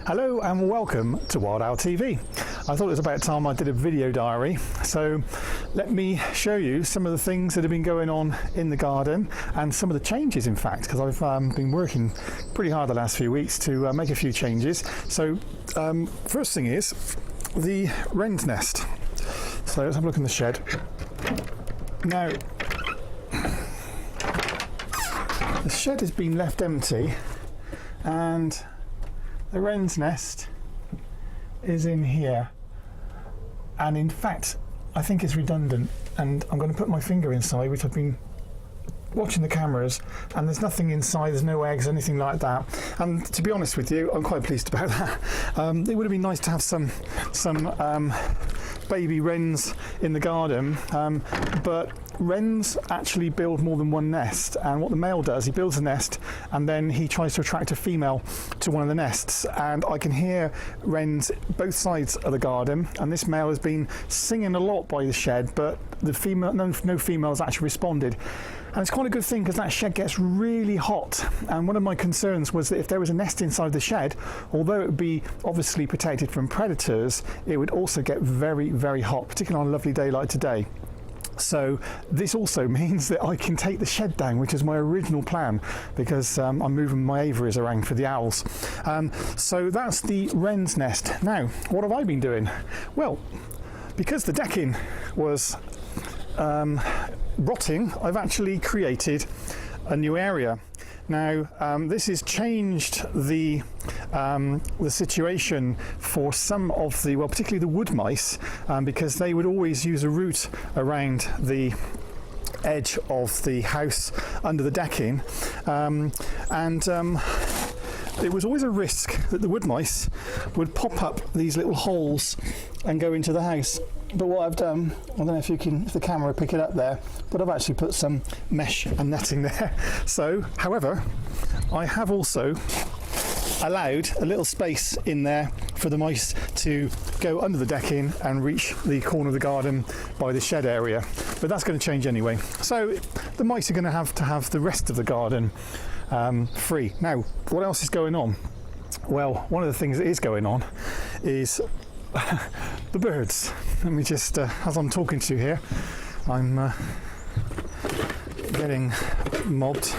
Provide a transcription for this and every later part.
Hello and welcome to Wild Owl TV. I thought it was about time I did a video diary, so let me show you some of the things that have been going on in the garden and some of the changes, in fact, because I've been working pretty hard the last few weeks to make a few changes. So first thing is the Wrens Nest. So let's have a look in the shed. Now the shed has been left empty and the Wrens Nest is in here, and in fact I think it's redundant, and I'm going to put my finger inside, which I've been watching the cameras, and there's nothing inside, there's no eggs, anything like that, and to be honest with you, I'm quite pleased about that. It would have been nice to have some baby wrens in the garden, but wrens actually build more than one nest, and what the male does, he builds a nest and then he tries to attract a female to one of the nests, and I can hear wrens both sides of the garden, and this male has been singing a lot by the shed, but the female, no females actually responded. And it's quite a good thing because that shed gets really hot, and one of my concerns was that if there was a nest inside the shed, although it would be obviously protected from predators, it would also get very, very hot, particularly on a lovely day like today. So this also means that I can take the shed down, which is my original plan, because I'm moving my aviaries around for the owls. So that's the Wrens Nest. Now, what have I been doing? Well, because the decking was rotting, I've actually created a new area. Now this has changed the situation for some of the, well, particularly the wood mice, because they would always use a route around the edge of the house under the decking, it was always a risk that the wood mice would pop up these little holes and go into the house. But what I've done, I don't know if the camera will pick it up there, but I've actually put some mesh and netting there. So, however, I have also allowed a little space in there for the mice to go under the decking and reach the corner of the garden by the shed area. But that's going to change anyway. So the mice are going to have the rest of the garden free. Now, what else is going on? Well, one of the things that is going on is the birds. Let me just, as I'm talking to you here, I'm getting mobbed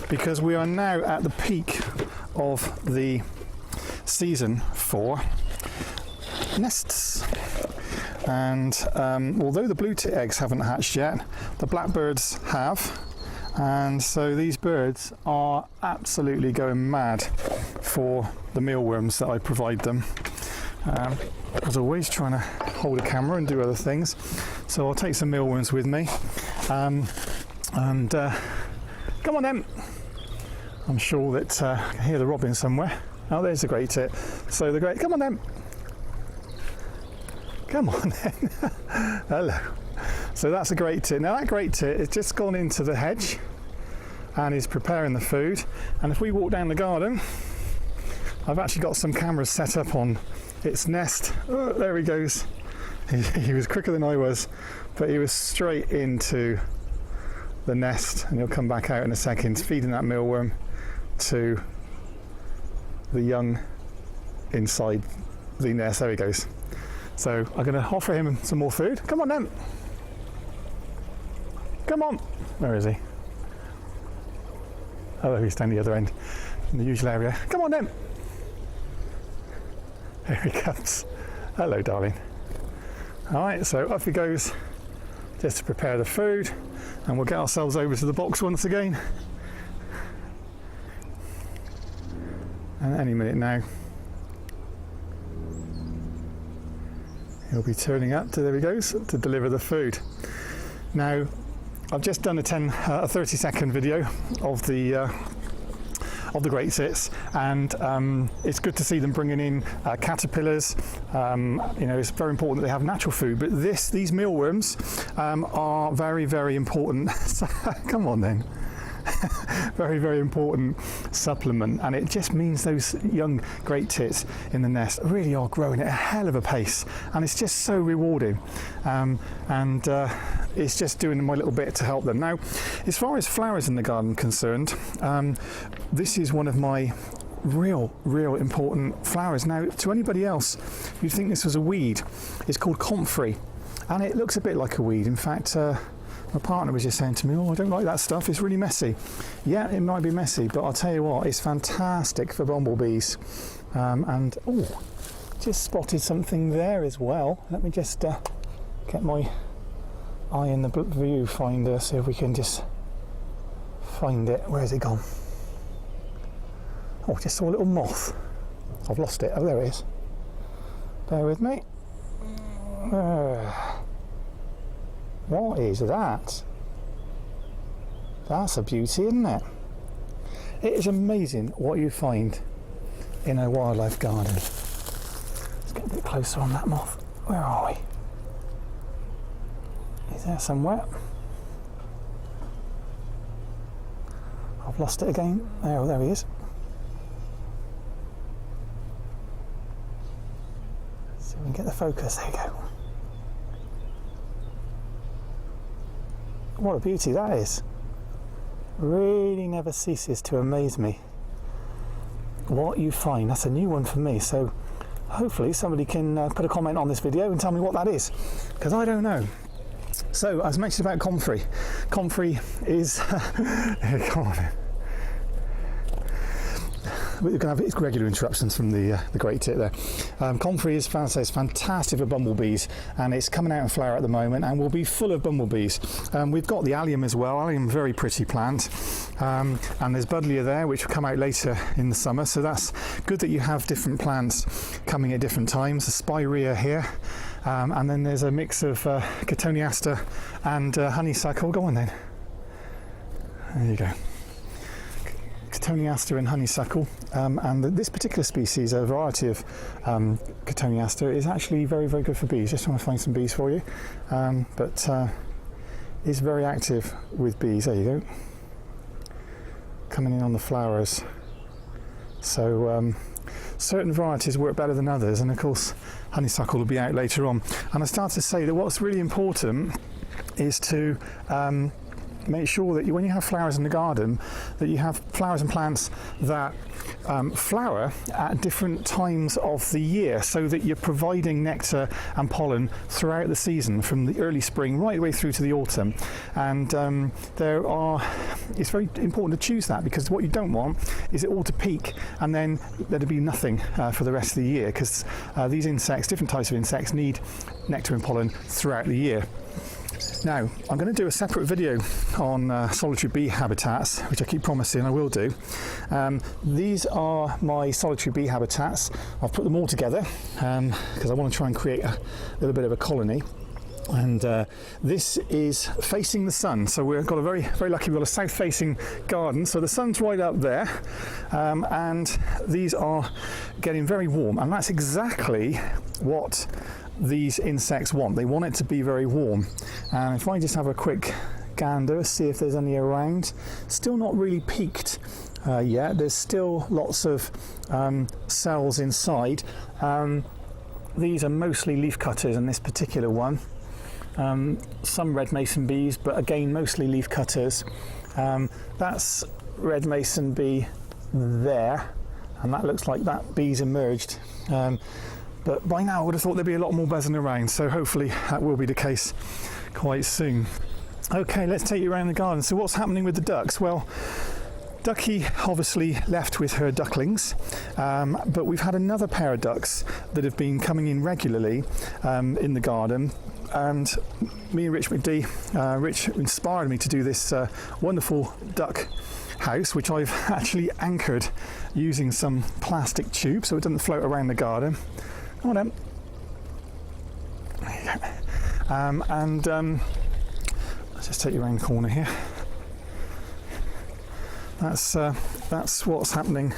because we are now at the peak of the season for nests. And although the blue tit eggs haven't hatched yet, the blackbirds have. And so these birds are absolutely going mad for the mealworms that I provide them. As always, trying to hold a camera and do other things, so I'll take some mealworms with me, and come on then. I'm sure that I can hear the robin somewhere. Oh, there's the great tit. So the great, come on then. Come on then. Hello. So that's a great tit. Now that great tit has just gone into the hedge and is preparing the food. And if we walk down the garden, I've actually got some cameras set up on its nest. Oh, there he goes. He was quicker than I was, but he was straight into the nest, and he'll come back out in a second, feeding that mealworm to the young inside the nest. There he goes. So I'm going to offer him some more food. Come on then. Come on. Where is he? Oh, he's down the other end in the usual area. Come on then. Here he comes. Hello, darling. Alright, so off he goes just to prepare the food, and we'll get ourselves over to the box once again. And any minute now he'll be turning up there he goes, to deliver the food. Now, I've just done a 30-second video of the great tits, and it's good to see them bringing in caterpillars. You know, it's very important that they have natural food, but these mealworms are very, very important. Come on then. Very, very important supplement, and it just means those young great tits in the nest really are growing at a hell of a pace, and it's just so rewarding, and it's just doing my little bit to help them. Now, as far as flowers in the garden concerned, this is one of my real important flowers. Now, to anybody else who'd think this was a weed, it's called comfrey, and it looks a bit like a weed. In fact, my partner was just saying to me, oh, I don't like that stuff, it's really messy. Yeah, it might be messy, but I'll tell you what, it's fantastic for bumblebees. And, oh, just spotted something there as well. Let me just get my eye in the viewfinder, see if we can just find it. Where's it gone? Oh, just saw a little moth. I've lost it. Oh, there it is. Bear with me. What is that? That's a beauty, isn't it? It is amazing what you find in a wildlife garden. Let's get a bit closer on that moth. Where are we? Is there somewhere? I've lost it again. Oh, there he is. Let's see if we can get the focus. There you go. What a beauty that is. Really never ceases to amaze me what you find. That's a new one for me, so hopefully somebody can put a comment on this video and tell me what that is, because I don't know. So, as mentioned about comfrey. Comfrey is come on. We're going to have regular interruptions from the great tit there. Comfrey is fantastic for bumblebees, and it's coming out in flower at the moment and will be full of bumblebees. We've got the allium as well. Allium, very pretty plant, and there's buddleia there, which will come out later in the summer, so that's good that you have different plants coming at different times. The spirea here, and then there's a mix of cotoneaster and honeysuckle. Go on then. There you go. Cotoneaster and honeysuckle, and this particular species, a variety of cotoneaster, is actually very good for bees. Just trying to find some bees for you, but is very active with bees. There you go, coming in on the flowers. So certain varieties work better than others, and of course honeysuckle will be out later on. And I started to say that what's really important is to make sure that when you have flowers in the garden, that you have flowers and plants that flower at different times of the year, so that you're providing nectar and pollen throughout the season, from the early spring right the way through to the autumn. And it's very important to choose that, because what you don't want is it all to peak and then there'd be nothing for the rest of the year, because these insects, different types of insects, need nectar and pollen throughout the year. Now, I'm going to do a separate video on solitary bee habitats, which I keep promising I will do. These are my solitary bee habitats. I've put them all together because I want to try and create a little bit of a colony. And this is facing the sun, so we've got a very lucky, we've got a south-facing garden, so the sun's right up there, and these are getting very warm, and that's exactly what these insects want. They want it to be very warm. And if I just have a quick gander, see if there's any around. Still not really peaked yet. There's still lots of cells inside. These are mostly leaf cutters in this particular one. Some red mason bees, but again mostly leaf cutters. That's red mason bee there, and that looks like that bee's emerged. But by now I would have thought there'd be a lot more buzzing around, so hopefully that will be the case quite soon. Okay, let's take you around the garden. So what's happening with the ducks? Well, Ducky obviously left with her ducklings, but we've had another pair of ducks that have been coming in regularly in the garden. And me and Rich McD, Rich inspired me to do this wonderful duck house, which I've actually anchored using some plastic tube so it doesn't float around the garden. Come on then. There you go. Let's just take you around the corner here. That's what's happening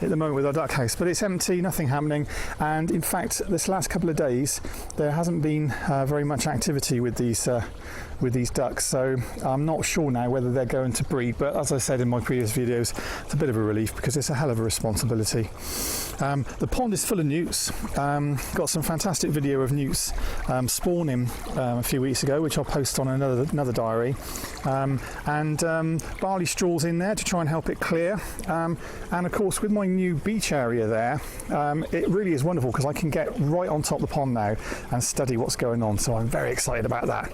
at the moment with our duck house, but it's empty, nothing happening. And in fact, this last couple of days there hasn't been very much activity with these ducks, so I'm not sure now whether they're going to breed. But as I said in my previous videos, it's a bit of a relief because it's a hell of a responsibility. The pond is full of newts. Got some fantastic video of newts spawning a few weeks ago, which I'll post on another diary. And barley straws in there to try and help it clear. And of course, with my my new beach area there, it really is wonderful because I can get right on top of the pond now and study what's going on, so I'm very excited about that.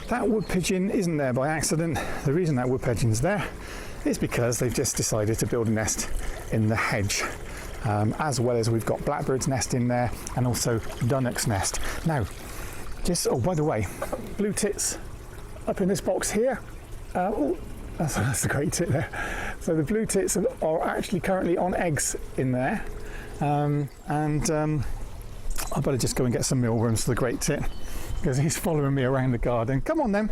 That wood pigeon isn't there by accident. The reason that wood pigeon's there is because they've just decided to build a nest in the hedge. As well as we've got blackbird's nest in there and also dunnock's nest. Now, oh, by the way, blue tits up in this box here. That's a great tit there. So the blue tits are actually currently on eggs in there. I better just go and get some mealworms for the great tit because he's following me around the garden. Come on then.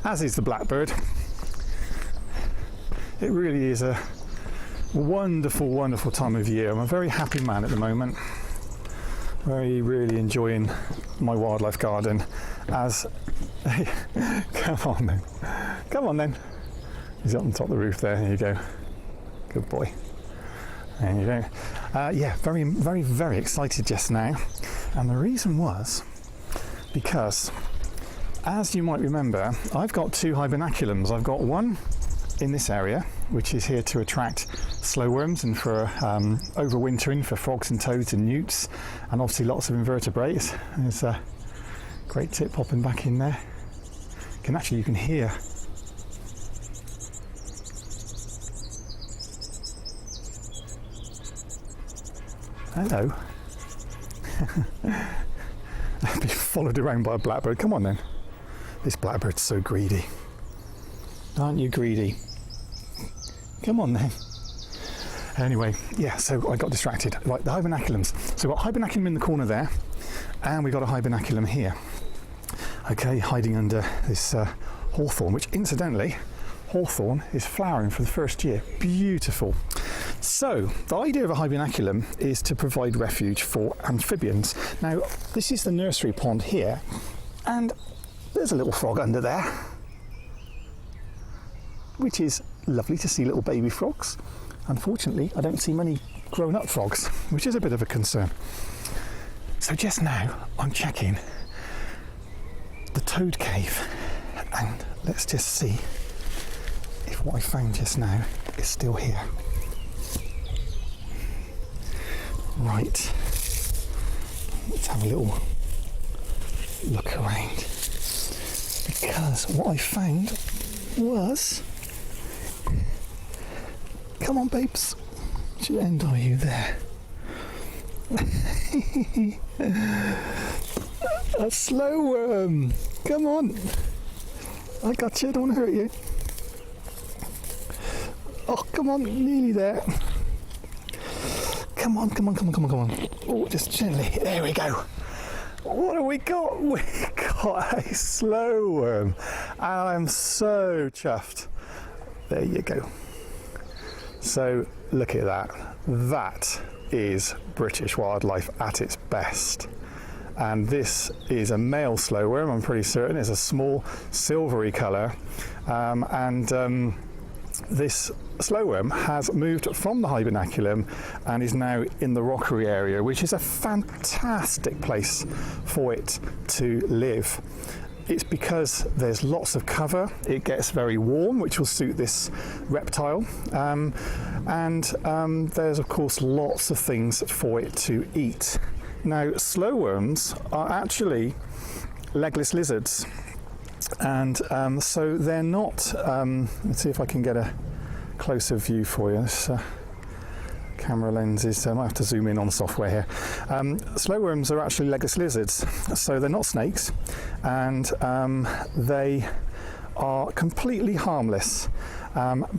As is the blackbird. It really is a wonderful, wonderful time of year. I'm a very happy man at the moment. Really enjoying my wildlife garden as... Come on then. He's up on top of the roof there. There you go. Good boy. There you go. Yeah, very excited just now. And the reason was because, as you might remember, I've got 2 hibernaculums. I've got one in this area, which is here to attract slow worms and for overwintering for frogs and toads and newts, and obviously lots of invertebrates. There's a great tit popping back in there. You can hear. Hello. Be followed around by a blackbird. Come on then. This blackbird's so greedy. Aren't you greedy? Come on then. Anyway, yeah, so I got distracted. Right, the hibernaculums. So we've got hibernaculum in the corner there, and we've got a hibernaculum here. Okay, hiding under this hawthorn, which incidentally, hawthorn is flowering for the first year. Beautiful. So, the idea of a hibernaculum is to provide refuge for amphibians. Now, this is the nursery pond here, and there's a little frog under there, which is lovely to see, little baby frogs. Unfortunately, I don't see many grown-up frogs, which is a bit of a concern. So just now, I'm checking the toad cave, and let's just see if what I found just now is still here. Right, let's have a little look around, because what I found was, come on babes, which end are you there? A slow worm, come on, I got you, don't hurt you. Oh, come on, nearly there. Come on. Oh, just gently, there we go. What have we got? We got a slow worm, and I'm so chuffed. There you go. So look at that. That is British wildlife at its best. And this is a male slow worm, I'm pretty certain. It's a small silvery colour, this slow worm has moved from the hibernaculum and is now in the rockery area, which is a fantastic place for it to live. It's because there's lots of cover, it gets very warm, which will suit this reptile, there's of course lots of things for it to eat. Now, slow worms are actually legless lizards, and so they're not, let's see if I can get a closer view for you. This camera lenses, I might have to zoom in on software here. Slow worms are actually legless lizards, so they're not snakes, and they are completely harmless.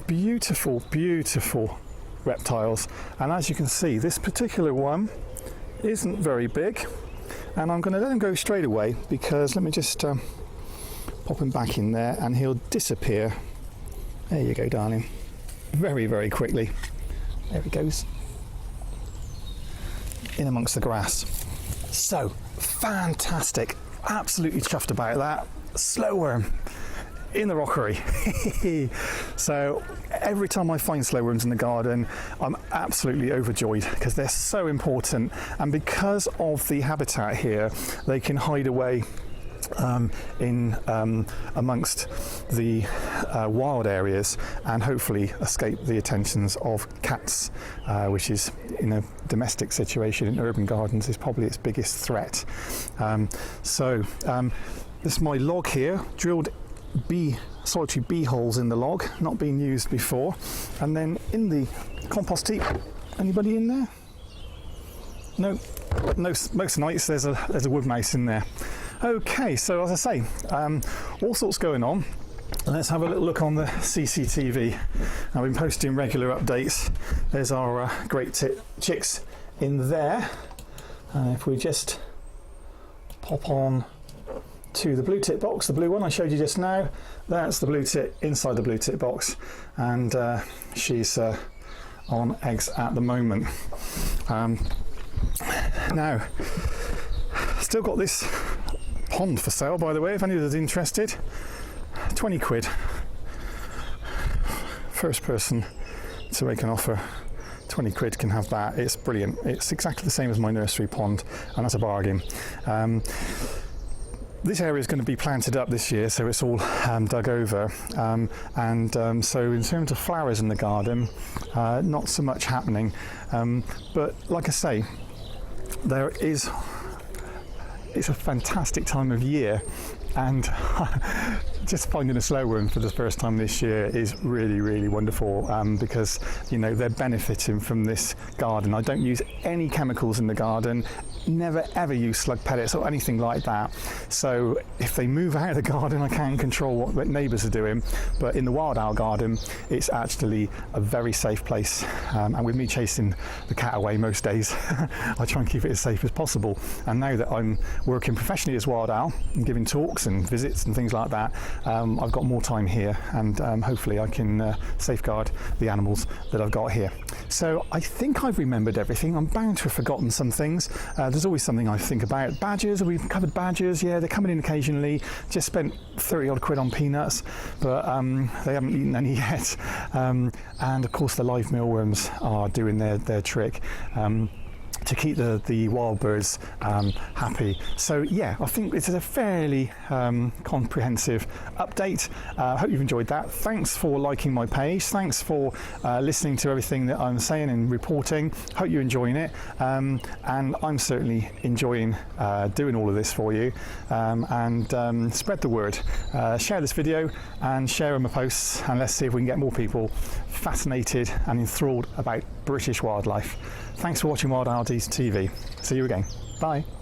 Beautiful reptiles, and as you can see, this particular one isn't very big, and I'm going to let him go straight away because let me just pop him back in there and he'll disappear. There you go, darling. Very quickly. There he goes. In amongst the grass. So, fantastic. Absolutely chuffed about that. Slow worm in the rockery. So, every time I find slow worms in the garden, I'm absolutely overjoyed because they're so important. And because of the habitat here, they can hide away amongst the wild areas, and hopefully escape the attentions of cats, which is, in a domestic situation in urban gardens, is probably its biggest threat. This is my log here, drilled solitary bee holes in the log, not been used before, and then in the compost heap. Anybody in there? No. Most nights there's a wood mouse in there. Okay, so as I say, all sorts going on. Let's have a little look on the CCTV. I've been posting regular updates. There's our great chicks in there. And if we just pop on to the blue tit box, the blue one I showed you just now, that's the blue tit inside the blue tit box, and she's on eggs at the moment. Now, still got this pond for sale, by the way, if anyone's interested. 20 quid. First person to make an offer, 20 quid can have that. It's brilliant. It's exactly the same as my nursery pond, and that's a bargain. This area is going to be planted up this year, so it's all dug over, so in terms of flowers in the garden, not so much happening, but like I say, it's a fantastic time of year, and just finding a slow worm for the first time this year is really, really wonderful, because they're benefiting from this garden. I don't use any chemicals in the garden, never ever use slug pellets or anything like that. So if they move out of the garden, I can't control what neighbours are doing. But in the wild owl garden, it's actually a very safe place. And with me chasing the cat away most days, I try and keep it as safe as possible. And now that I'm working professionally as wild owl and giving talks and visits and things like that, I've got more time here, and hopefully I can safeguard the animals that I've got here. So I think I've remembered everything. I'm bound to have forgotten some things. There's always something I think about. Badgers, we've covered badgers. Yeah, they're coming in occasionally. Just spent 30 odd quid on peanuts, but they haven't eaten any yet. And of course the live mealworms are doing their trick. To keep the wild birds happy. So yeah, I think this is a fairly comprehensive update. I hope you've enjoyed that. Thanks for liking my page. Thanks for listening to everything that I'm saying and reporting. Hope you're enjoying it. And I'm certainly enjoying doing all of this for you. And spread the word. Share this video and share my posts, and let's see if we can get more people fascinated and enthralled about British wildlife. Thanks for watching Wild Owl TV. See you again. Bye.